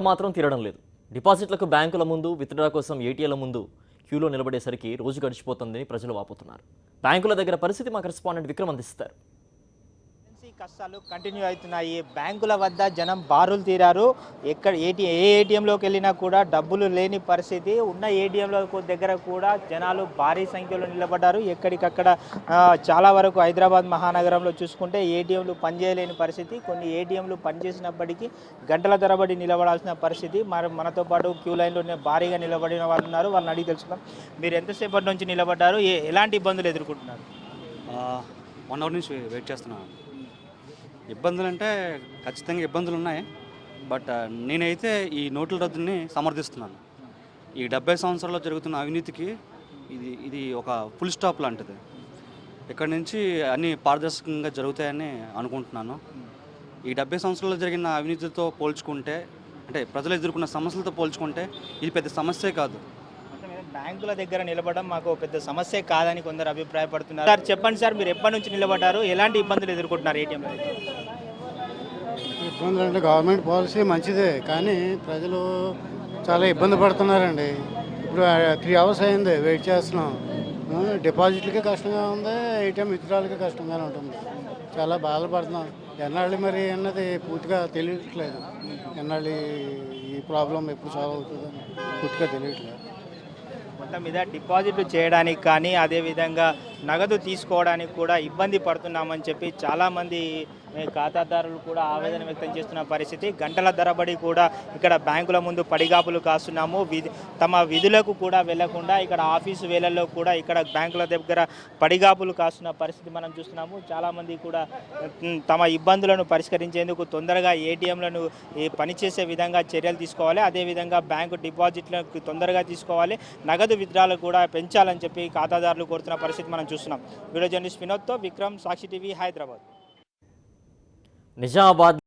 మాత్రం తీరడం లేదు. డిపాజిట్లకు బ్యాంకుల ముందు, విత్డ్రా కోసం ఏటీఎంల ముందు క్యూలో నిలబడేసరికి రోజు గడిచిపోతుందని ప్రజలు వాపోతున్నారు. బ్యాంకుల దగ్గర పరిస్థితి మా కరెస్పాండెంట్ విక్రమ్ అందిస్తారు. కష్టాలు కంటిన్యూ అవుతున్నాయి. బ్యాంకుల వద్ద జనం బారులు తీరారు. ఏ ఏటీఎంలోకి వెళ్ళినా కూడా డబ్బులు లేని పరిస్థితి. ఉన్న ఏటీఎంల దగ్గర కూడా జనాలు భారీ సంఖ్యలో నిలబడ్డారు. ఎక్కడికక్కడ చాలా వరకు హైదరాబాద్ మహానగరంలో చూసుకుంటే ఏటీఎంలు పనిచేయలేని పరిస్థితి. కొన్ని ఏటీఎంలు పనిచేసినప్పటికీ గంటల తరబడి నిలబడాల్సిన పరిస్థితి. మనతో పాటు క్యూ లైన్లో భారీగా నిలబడిన వాళ్ళు ఉన్నారు. వాళ్ళని అడిగి తెలుసుకుందాం. మీరు ఎంతసేపటి నుంచి నిలబడ్డారు? ఎలాంటి ఇబ్బందులు ఎదుర్కొంటున్నారు? 1 అవర్ నుంచి వెయిట్ చేస్తున్నాను. ఇబ్బందులు అంటే ఖచ్చితంగా ఇబ్బందులు ఉన్నాయి. బట్ నేనైతే ఈ నోట్ల రద్దుని సమర్థిస్తున్నాను. ఈ 70 సంవత్సరాల్లో జరుగుతున్న అవినీతికి ఇది ఒక ఫుల్ స్టాప్ లాంటిది. ఇక్కడ నుంచి అన్నీ పారదర్శకంగా జరుగుతాయని అనుకుంటున్నాను. ఈ 70 సంవత్సరాల్లో జరిగిన అవినీతితో పోల్చుకుంటే, అంటే ప్రజలు ఎదుర్కొన్న సమస్యలతో పోల్చుకుంటే ఇది పెద్ద సమస్యే కాదు. బ్యాంకుల దగ్గర నిలబడడం మాకు పెద్ద సమస్య కాదని కొందరు అభిప్రాయపడుతున్నారు. సార్ చెప్పండి సార్, మీరు ఎప్పటి నుంచి నిలబడ్డారు? ఎలాంటి ఇబ్బందులు ఎదుర్కొంటున్నారు ఏటీఎంలో? ఇబ్బందులు అంటే గవర్నమెంట్ పాలసీ మంచిదే, కానీ ప్రజలు చాలా ఇబ్బంది పడుతున్నారండి. ఇప్పుడు 3 అవర్స్ అయింది వెయిట్ చేస్తున్నాం. డిపాజిట్లకే కష్టంగా ఉంది, ఏటీఎం విత్డ్రాలకే కష్టంగానే ఉంటుంది. చాలా బాధపడుతున్నాం. ఎన్నాళ్ళు మరి అన్నది పూర్తిగా తెలియట్లేదు. ఎన్నాళ్ళు ఈ ప్రాబ్లం ఎప్పుడు సాల్వ్ అవుతుందని పూర్తిగా తెలియట్లేదు. మొత్తం మీద డిపాజిట్లు చేయడానికి కానీ అదేవిధంగా నగదు తీసుకోవడానికి కూడా ఇబ్బంది పడుతున్నామని చెప్పి చాలామంది ఖాతాదారులు కూడా ఆవేదన వ్యక్తం చేస్తున్న పరిస్థితి. గంటల ధరబడి కూడా ఇక్కడ బ్యాంకుల ముందు పడిగాపులు కాస్తున్నాము. తమ విధులకు కూడా వెళ్లకుండా ఇక్కడ ఆఫీసు వేళల్లో కూడా ఇక్కడ బ్యాంకుల దగ్గర పడిగాపులు కాస్తున్న పరిస్థితి మనం చూస్తున్నాము. చాలామంది కూడా తమ ఇబ్బందులను పరిష్కరించేందుకు తొందరగా ఏటీఎంలను పనిచేసే విధంగా చర్యలు తీసుకోవాలి. అదేవిధంగా బ్యాంకు డిపాజిట్లకు తొందరగా తీసుకోవాలి. నగదు విత్డ్రాలు కూడా పెంచాలని చెప్పి ఖాతాదారులు కోరుతున్న పరిస్థితి మనం చూస్తున్నాం. వీడియో జర్నలిస్ట్ వినోద్తో విక్రమ్, సాక్షి టీవీ, హైదరాబాద్. నిజామాబాద్